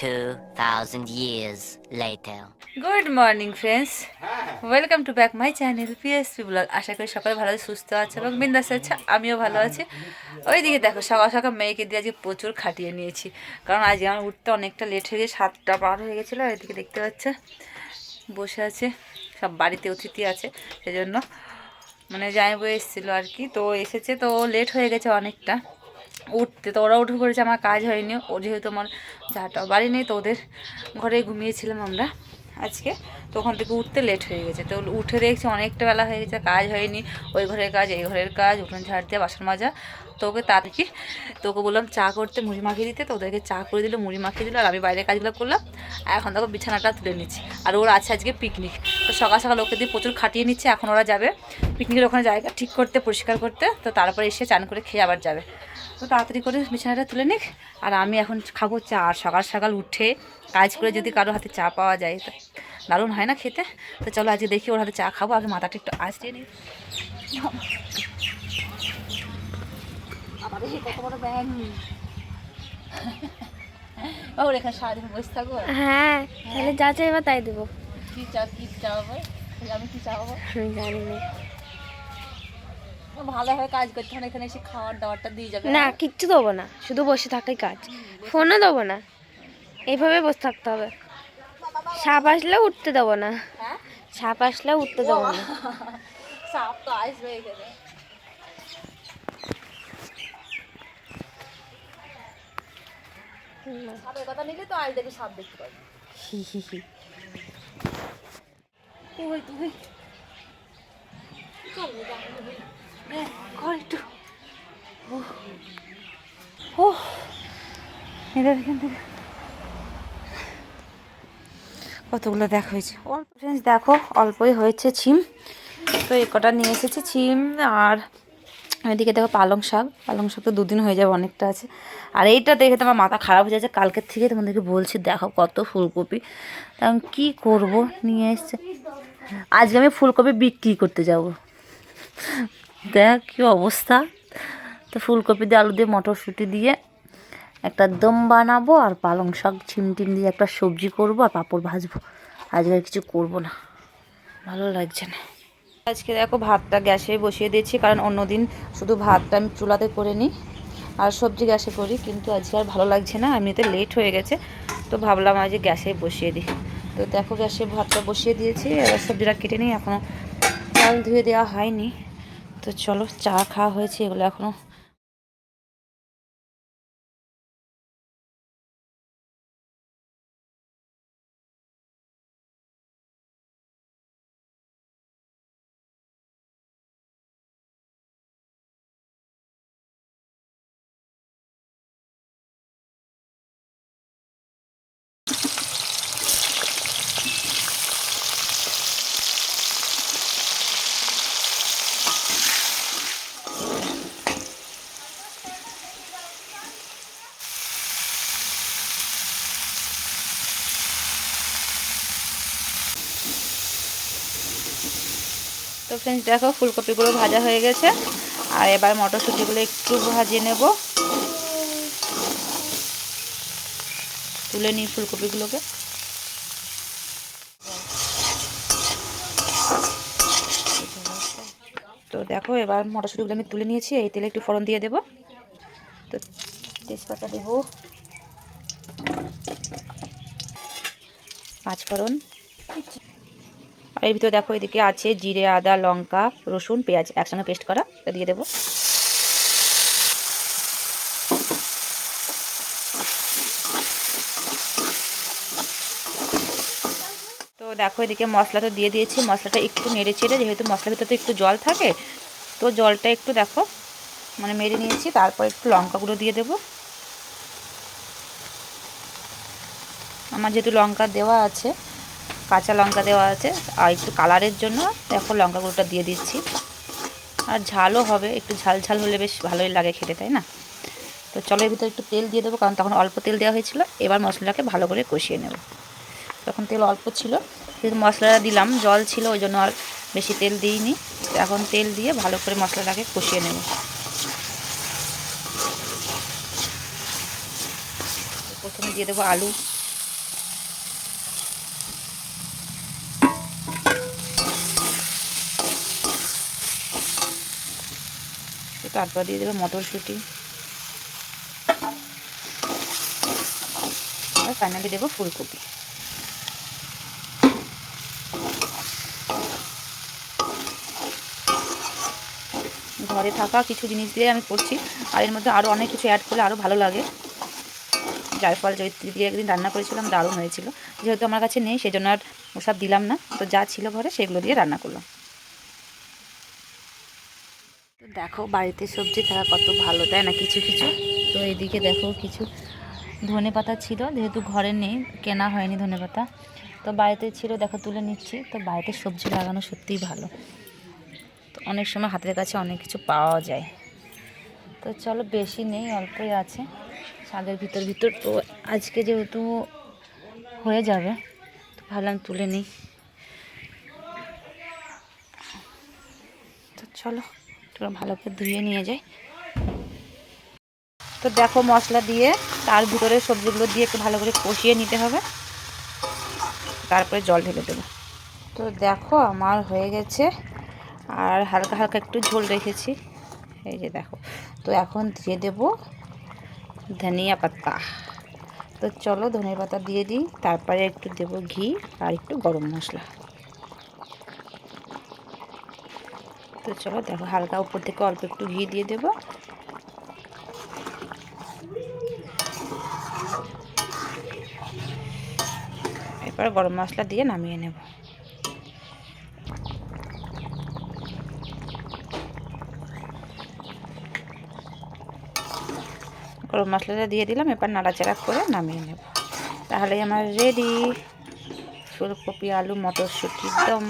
2,000 years later. Good morning friends, welcome to back my channel PSP blog. আশা করি সকালে ভালো সুস্থ আছে এবং বিন্দাস আছে। আমিও ভালো আছি। ওইদিকে দেখো, সকাল সকাল মেয়েকে দিয়ে আজকে প্রচুর খাটিয়ে নিয়েছি, কারণ আজকে আমার উঠতে অনেকটা লেট হয়ে গেছে, 7টা পার হয়ে গেছিলো। এদিকে দেখতে পাচ্ছে বসে আছে, সব বাড়িতে অতিথি আছে, সেজন্য মানে জামাইবাবু এসেছিলো আর কি। তো এসেছে, তো লেট হয়ে গেছে অনেকটা উঠতে। তো ওরা উঠে পড়েছে, আমার কাজ হয়নি। ও যেহেতু আমার যাটাও বাড়ি নেই, তো ওদের ঘরে ঘুমিয়েছিলাম আমরা আজকে। তো ওখান থেকে উঠতে লেট হয়ে গেছে। তো উঠে দেখছি অনেকটা বেলা হয়ে গেছে, কাজ হয়নি। ওই ঘরের কাজ, এই ঘরের কাজ, উঠোন ঝাড় দেওয়া, বাসন মাজা। তো ওকে তাদেরকে তোকে বললাম চা করতে, মুড়ি মাখিয়ে দিতে। তো ওদেরকে চা করে দিল, মুড়ি মাখিয়ে দিল, আর আমি বাইরের কাজগুলো করলাম। এখন দেখো বিছানাটা তুলে নিচ্ছি। আর ওর আছে আজকে পিকনিক। তো সকাল সকাল ওকে দিয়ে প্রচুর খাটিয়ে নিচ্ছে। এখন ওরা যাবে পিকনিকের ওখানে জায়গা ঠিক করতে, পরিষ্কার করতে। তো তারপরে এসে চান করে খেয়ে আবার যাবে। তো তাড়াতাড়ি করে বিছানাটা তুলে নিক, আর আমি এখন খাবো চা। আর সকাল সকাল উঠে কাজ করে যদি কারো হাতে চা পাওয়া যায়, তো দারুণ হয় না খেতে। তো চলো আজকে দেখি ওর হাতে চা খাবো। আগে মাথাটা একটু আঁচড়িয়ে নিই। আমাদের কত বড় ব্যাং। ওর এখানে সারাদিন বসে থাকবো। হ্যাঁ, তাহলে যা চাইবা তাই দেবো। কি চাওয়াবো? আমি কি চাওয়াবো জানি না। ভালোভাবে কাজ করতে হবে, এখানে এসে খাওয়ার দাওয়ারটা দিয়ে যাবে। না, কিচ্ছু দেবো না, শুধু বসে থাকাই কাজ। ফোনও দেবো না, এইভাবে বসে থাকতে হবে। সাপ আসলেও উঠতে দেবো না, হ্যাঁ, সাপ আসলেও উঠতে দেবো না। সাপ তো আসবে এখানে। সাপের কথা নিলে তো আজ দেখে সাপ দেখতে পাবি। ওই তুই কর একটু। ও এদের এখান থেকে কতগুলো দেখা হয়েছে। অল্প ফ্রেন্ডস দেখো, অল্পই হয়েছে ছিম। তো এই কটা নিয়ে এসেছি ছিম। আর এদিকে দেখো পালং শাক তো 2 দিন হয়ে যাবে, অনেকটা আছে। আর এইটা দেখে তো আমার মাথা খারাপ হয়ে যাচ্ছে। কালকের থেকে তোমাদেরকে বলছি, দেখো কত ফুলকপি। তখন কি করব, নিয়ে এসছে। আজকে আমি ফুলকপি বিক্রি করতে যাব। দেখ কি অবস্থা। তো ফুলকপি দিয়ে আলু দিয়ে মটরশুঁটি দিয়ে একটা দম বানাবো, আর পালং শাক ছিম টিম দিয়ে একটা সবজি করব, আর পাঁপড় ভাজবো। আজকে আর কিছু করব না, ভালো লাগছে না। আজকে দেখো ভাতটা গ্যাসে বসিয়ে দিয়েছি, কারণ অন্যদিন শুধু ভাতটা আমি চুলাতে করে নিই আর সবজি গ্যাসে করি, কিন্তু আজকে আর ভালো লাগছে না, এমনিতে লেট হয়ে গেছে। তো ভাবলাম আজকে গ্যাসে বসিয়ে দিই। তো দেখো গ্যাসে ভাতটা বসিয়ে দিয়েছি, এবার সবজিটা কেটে নিই। এখনও চাল ধুয়ে দেওয়া হয়নি। তো চলো, চা খাওয়া হয়েছে, এগুলো এখনও তো ফ্রেন্ডস দেখো ফুলকপিগুলো ভাজা হয়ে গেছে। আর এবার মটরশুঁটিগুলো একটু ভাজিয়ে নেব। তুলে নিই ফুলকপিগুলোকে। তো দেখো এবার মটরশুঁটিগুলো আমি তুলে নিয়েছি। এই তেলে একটু ফোড়ন দিয়ে দেবো। তো তেজপাতা দেবো, 5 ফোড়ন। আর এর ভিতরে দেখো এদিকে আছে জিরে, আদা, লঙ্কা, রসুন, পেঁয়াজ একসঙ্গে পেস্ট করা, এটা দিয়ে দেবো। তো দেখো এদিকে মশলা তো দিয়ে দিয়েছি। মশলাটা একটু নেড়ে চেড়ে, যেহেতু মশলার ভিতরে তো একটু জল থাকে, তো জলটা একটু দেখো মানে মেরে নিয়েছি। তারপর একটু লঙ্কা গুঁড়ো দিয়ে দেবো। আমার যেহেতু লঙ্কা দেওয়া আছে, কাঁচা লঙ্কা দেওয়া আছে, আর একটু কালারের জন্য দেখো লঙ্কা গুঁড়োটা দিয়ে দিচ্ছি। আর ঝালও হবে, একটু ঝাল ঝাল হলে বেশ ভালোই লাগে খেতে, তাই না? তো চলো এর ভিতরে একটু তেল দিয়ে দেবো, কারণ তখন অল্প তেল দেওয়া হয়েছিল। এবার মশলাটাকে ভালো করে কষিয়ে নেব। তখন তেল অল্প ছিল, কিন্তু মশলাটা দিলাম, জল ছিল, ওই জন্য আর বেশি তেল দিইনি। এখন তেল দিয়ে ভালো করে মশলাটাকে কষিয়ে নেব। প্রথমে দিয়ে দেবো আলু, তারপর দিয়ে দেবো মটরশুঁটি, আর ফাইনালি দেবো ফুলকপি। ঘরে থাকা কিছু জিনিস দিয়ে আমি করছি, আর এর মধ্যে আরও অনেক কিছু অ্যাড করলে আরও ভালো লাগে। জায়ফল জয়িত্রী দিয়ে একদিন রান্না করেছিলাম, দারুণ হয়েছিল। যেহেতু আমার কাছে নেই সেজন্য আর ওসব দিলাম না, তো যা ছিল ঘরে সেগুলো দিয়ে রান্না করলাম। তো দেখো বাড়িতে সবজি থাকা কত ভালো, তাই না? কিছু কিছু তো এইদিকে দেখো কিছু ধনেপাতা ছিল, যেহেতু ঘরে নেই, কেনা হয়নি ধনেপাতা, তো বাড়িতে ছিল, দেখো তুলে নিচ্ছি। তো বাড়িতে সবজি লাগানো সত্যিই ভালো, তো অনেক সময় হাতের কাছে অনেক কিছু পাওয়া যায়। তো চলো, বেশি নেই, অল্পই আছে শাকের ভিতর। তো আজকে যেহেতু হয়ে যাবে, তো ভাবলাম তুলে নিই। তো চলো একটু ভালো করে ধুয়ে নিয়ে যাই। তো দেখো মশলা দিয়ে তার ভিতরে সবজিগুলো দিয়ে একটু ভালো করে কষিয়ে নিতে হবে, তারপরে জল ঢেলে দেবো। তো দেখো আমার হয়ে গেছে, আর হালকা হালকা একটু ঝোল রেখেছি, এই যে দেখো। তো এখন দিয়ে দেব ধনিয়া পাতা। তো চলো ধনিয়া পাতা দিয়ে দিই, তারপরে একটু দেব ঘি আর একটু গরম মশলা। তো চলো দেখো, হালকা উপর থেকে অল্প একটু ঘি দিয়ে দেব। এরপর গরম মশলা দিয়ে নামিয়ে নেব। গরম মশলাটা দিয়ে দিলাম, এবার নাড়াচাড়া করে নামিয়ে নেব। তাহলে আমার রেডি ফুলকপি আলু মটরশুঁটির দম।